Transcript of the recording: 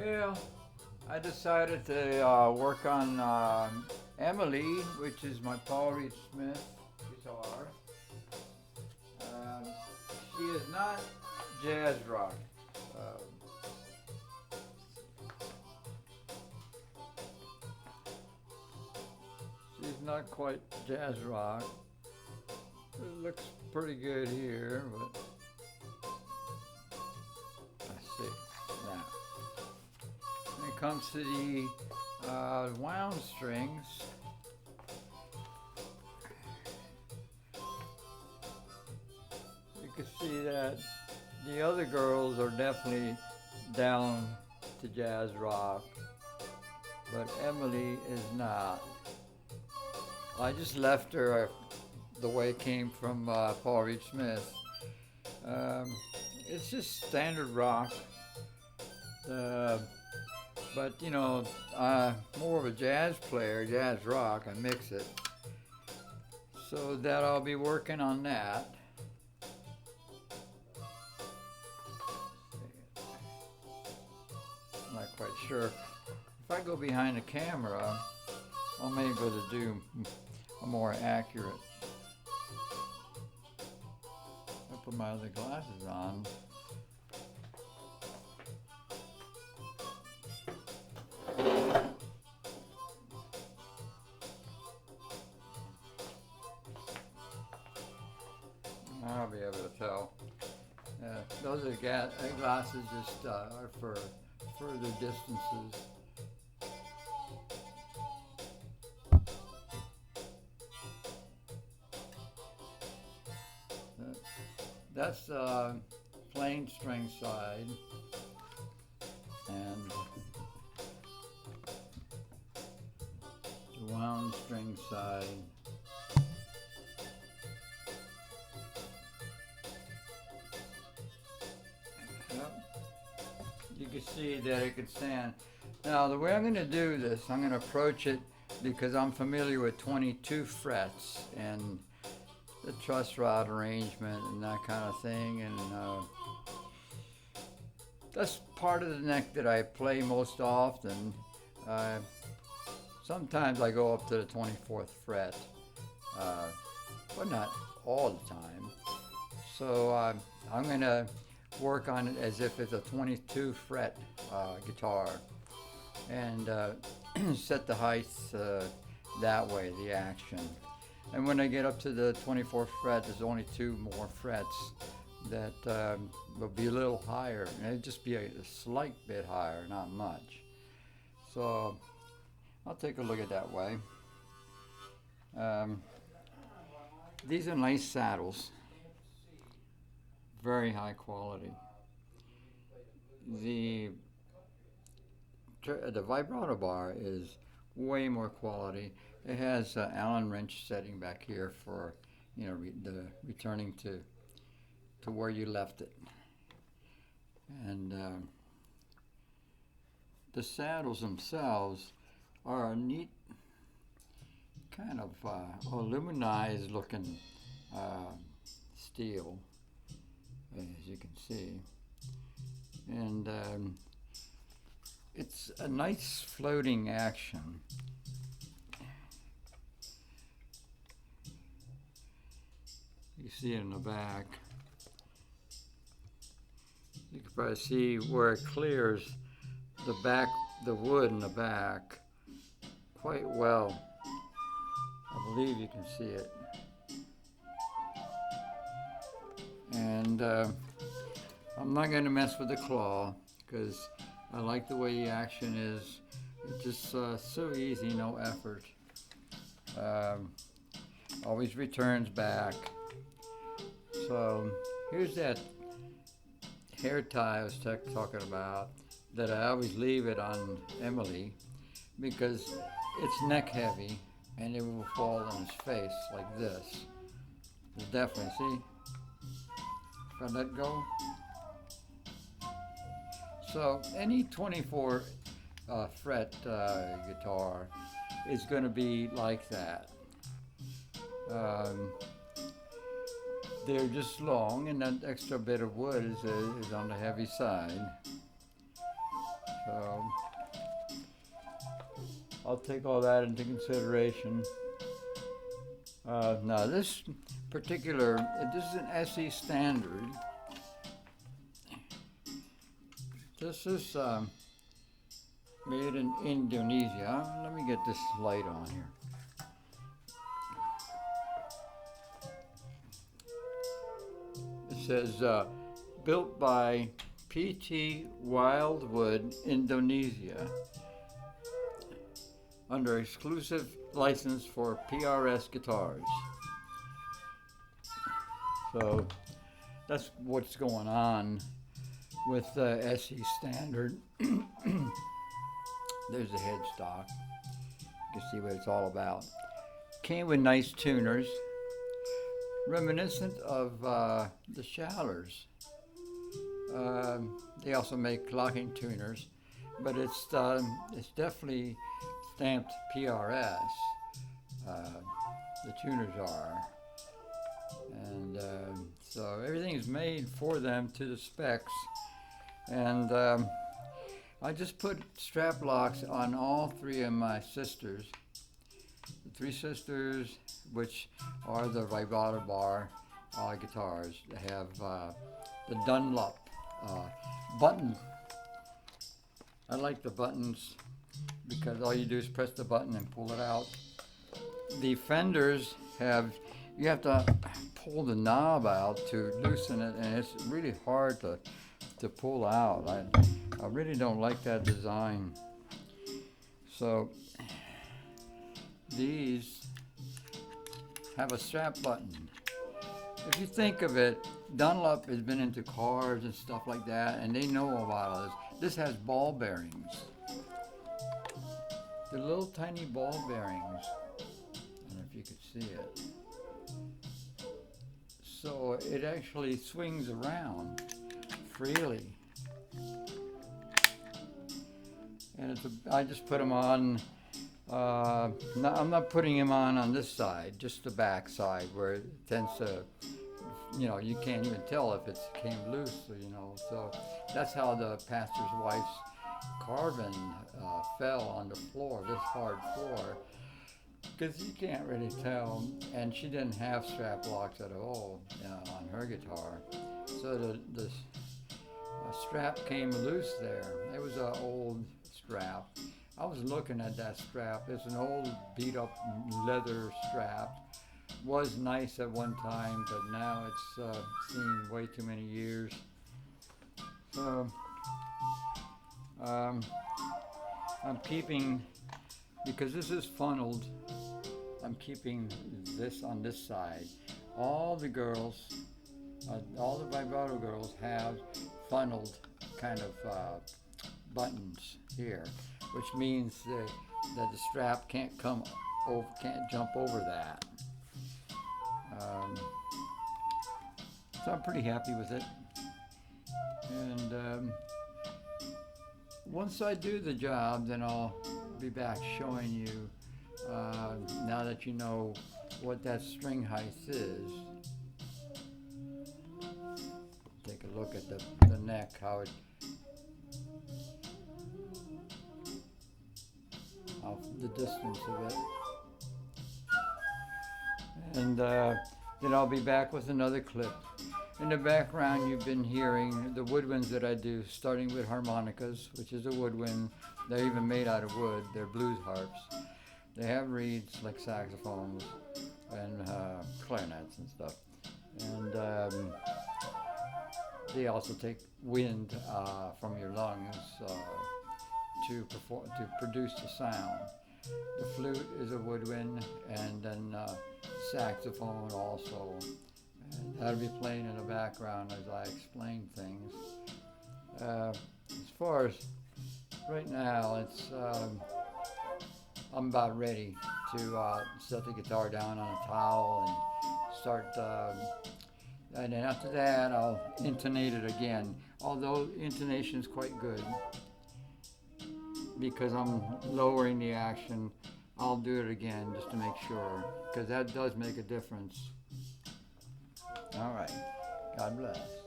Well, I decided to work on Emily, which is my Paul Reed Smith guitar. Um, she is not jazz rock. Um, she's not quite jazz rock. It looks pretty good here, but let's see. Now, when it comes to the wound strings, you can see that the other girls are definitely down to jazz rock, but Emily is not. I just left her the way it came from Paul Reed Smith. Um, it's just standard rock, uh, but you know, more of a jazz player, jazz rock. I mix it, so that I'll be working on that. I'm not quite sure. If I go behind the camera, I'm able to do a more accurate. I put my other glasses on. I'll be able to tell. Those are glasses just are for further distances. That's plain string side, and the wound string side. Yep. You can see that it can stand. Now the way I'm going to do this, I'm going to approach it because I'm familiar with 22 frets and the truss rod arrangement and that kind of thing, and that's part of the neck that I play most often. Uh, Sometimes I go up to the 24th fret, but not all the time. So I'm going to work on it as if it's a 22 fret guitar, and set the heights that way, the action. And when I get up to the 24th fret, there's only two more frets that will be a little higher. And it'll just be a slight bit higher, not much. So I'll take a look at that way. These are nice saddles, very high quality. The vibrato bar is way more quality. It has Allen wrench setting back here for, you know, the returning to where you left it. And the saddles themselves are a neat kind of aluminized looking steel, as you can see. And it's a nice floating action. You see it in the back. You can probably see where it clears the back, the wood in the back, quite well. I believe you can see it. And I'm not going to mess with the claw because I like the way the action is. It's just so easy, no effort. Always returns back. So here's that hair tie I was talking about, that I always leave it on Emily because it's neck heavy and it will fall on his face like this. Definitely, see? If I let go. So any 24 fret guitar is going to be like that. They're just long, and that extra bit of wood is on the heavy side. So I'll take all that into consideration. Now this particular, this is an SE standard. This is made in Indonesia. Let me get this light on here. It says built by PT Wildwood, Indonesia, under exclusive license for PRS guitars. So that's what's going on with the SE standard. There's the headstock. You can see what it's all about. Came with nice tuners, reminiscent of the Shallers. They also make locking tuners, but it's definitely stamped PRS. The tuners are, and so everything is made for them to the specs. And I just put strap locks on all three of my sisters. The three sisters, which are the vibrato bar guitars, they have the Dunlop button. I like the buttons because all you do is press the button and pull it out. The Fenders you have to pull the knob out to loosen it, and it's really hard to pull out. I really don't like that design. So these have a strap button. If you think of it, Dunlop has been into cars and stuff like that, and they know about all this. This has ball bearings. The little tiny ball bearings. I don't know if you could see it. So it actually swings around freely. And I just put them on, I'm not putting them on this side, just the back side where it tends to, you can't even tell if it came loose, so that's how the pastor's wife's carbon fell on the floor, this hard floor, because you can't really tell, and she didn't have strap locks at all on her guitar, so the strap came loose there. It was an old strap. I was looking at that strap. It's an old beat up leather strap. Was nice at one time, but now it's seen way too many years. So I'm keeping, because this is funneled, I'm keeping this on this side. All the girls, all the vibrato girls have funneled kind of buttons here, which means that the strap can't jump over that. So I'm pretty happy with it. And once I do the job, then I'll be back showing you, now that you know what that string height is. Take a look at the neck, how the distance of it. And then I'll be back with another clip. In the background, you've been hearing the woodwinds that I do, starting with harmonicas, which is a woodwind. They're even made out of wood. They're blues harps. They have reeds like saxophones and clarinets and stuff. And they also take wind from your lungs to produce the sound. The flute is a woodwind, and then saxophone also. And that'll be playing in the background as I explain things. As far as right now, I'm about ready to set the guitar down on a towel and start. And then after that, I'll intonate it again. Although intonation is quite good, because I'm lowering the action, I'll do it again just to make sure, because that does make a difference. All right. God bless.